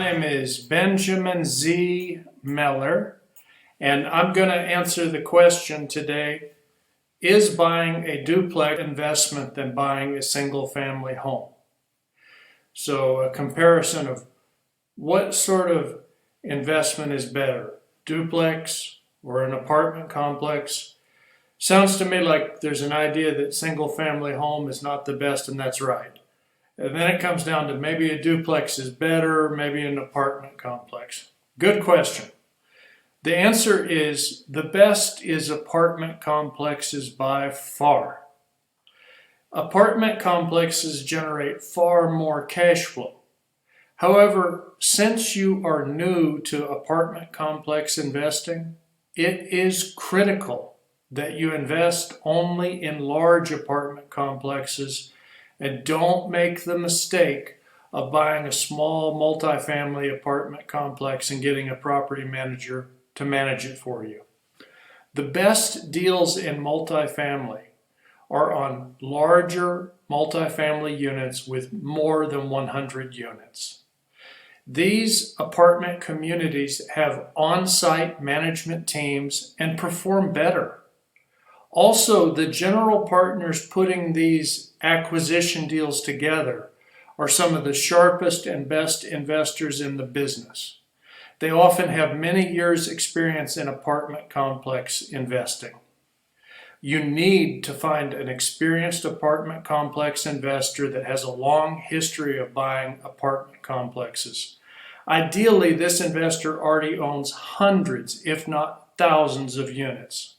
name is Benjamin Z. Meller, and I'm going to answer the question today, is buying a duplex investment than buying a single family home? So a comparison of what sort of investment is better, duplex or an apartment complex. Sounds to me like there's an idea that single family home is not the best, and that's right. And then it comes down to maybe a duplex is better, maybe an apartment complex. Good question. The answer is the best is apartment complexes by far. Apartment complexes generate far more cash flow. However, since you are new to apartment complex investing, it is critical that you invest only in large apartment complexes and don't make the mistake of buying a small multifamily apartment complex and getting a property manager to manage it for you. The best deals in multifamily are on larger multifamily units with more than 100 units. These apartment communities have on-site management teams and perform better. Also, the general partners putting these acquisition deals together are some of the sharpest and best investors in the business. They often have many years' experience in apartment complex investing. You need to find an experienced apartment complex investor that has a long history of buying apartment complexes. Ideally, this investor already owns hundreds, if not thousands, of units.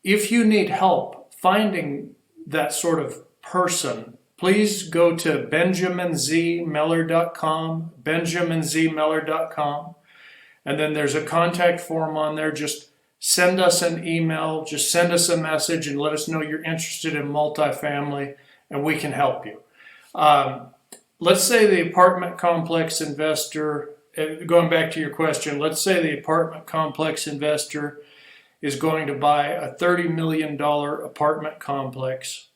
If you need help finding that sort of person, please go to benjaminzmeller.com, benjaminzmeller.com, and then there's a contact form on there. Just send us an email, just send us a message and let us know you're interested in multifamily, and we can help you. Let's say the apartment complex investor, going back to your question, let's say the apartment complex investor is going to buy a $30 million apartment complex,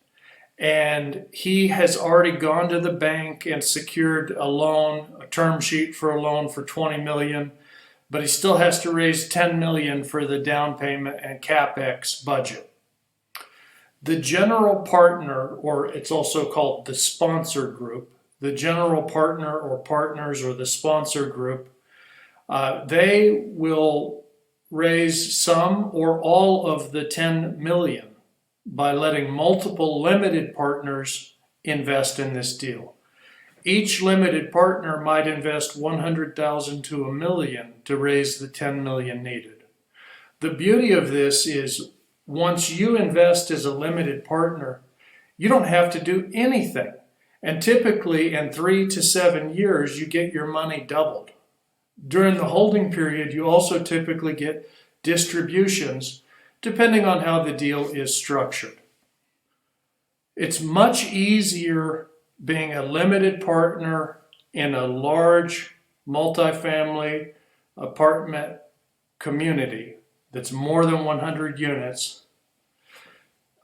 and he has already gone to the bank and secured a loan, a term sheet for a loan for $20 million, but he still has to raise $10 million for the down payment and CapEx budget. The general partner, or it's also called the sponsor group, the general partner or partners or the sponsor group, they will raise some or all of the $10 million by letting multiple limited partners invest in this deal. Each limited partner might invest $100,000 to $1 million to raise the $10 million needed. The beauty of this is once you invest as a limited partner, you don't have to do anything. And typically in 3 to 7 years, you get your money doubled. During the holding period, you also typically get distributions depending on how the deal is structured. It's much easier being a limited partner in a large multifamily apartment community that's more than 100 units.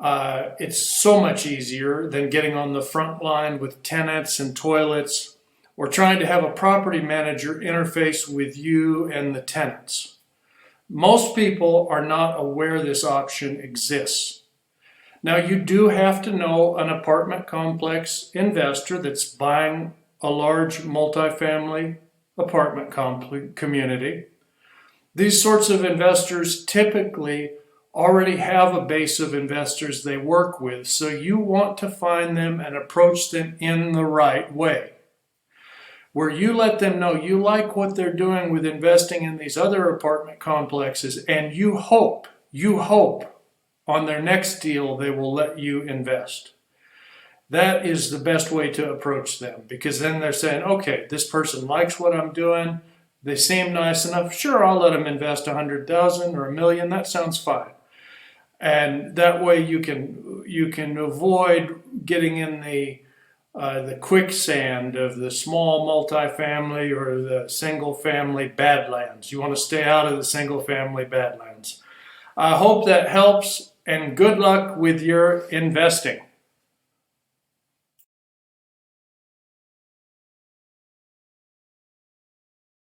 It's so much easier than getting on the front line with tenants and toilets or trying to have a property manager interface with you and the tenants. Most people are not aware this option exists. Now, you do have to know an apartment complex investor that's buying a large multifamily apartment community. These sorts of investors typically already have a base of investors they work with, so you want to find them and approach them in the right way, where you let them know you like what they're doing with investing in these other apartment complexes, and you hope on their next deal they will let you invest. That is the best way to approach them, because then they're saying, okay, this person likes what I'm doing, they seem nice enough, sure, I'll let them invest $100,000 or $1 million, that sounds fine. And that way you can avoid getting in the quicksand of the small multifamily or the single family badlands. You want to stay out of the single family badlands. I hope that helps, and good luck with your investing.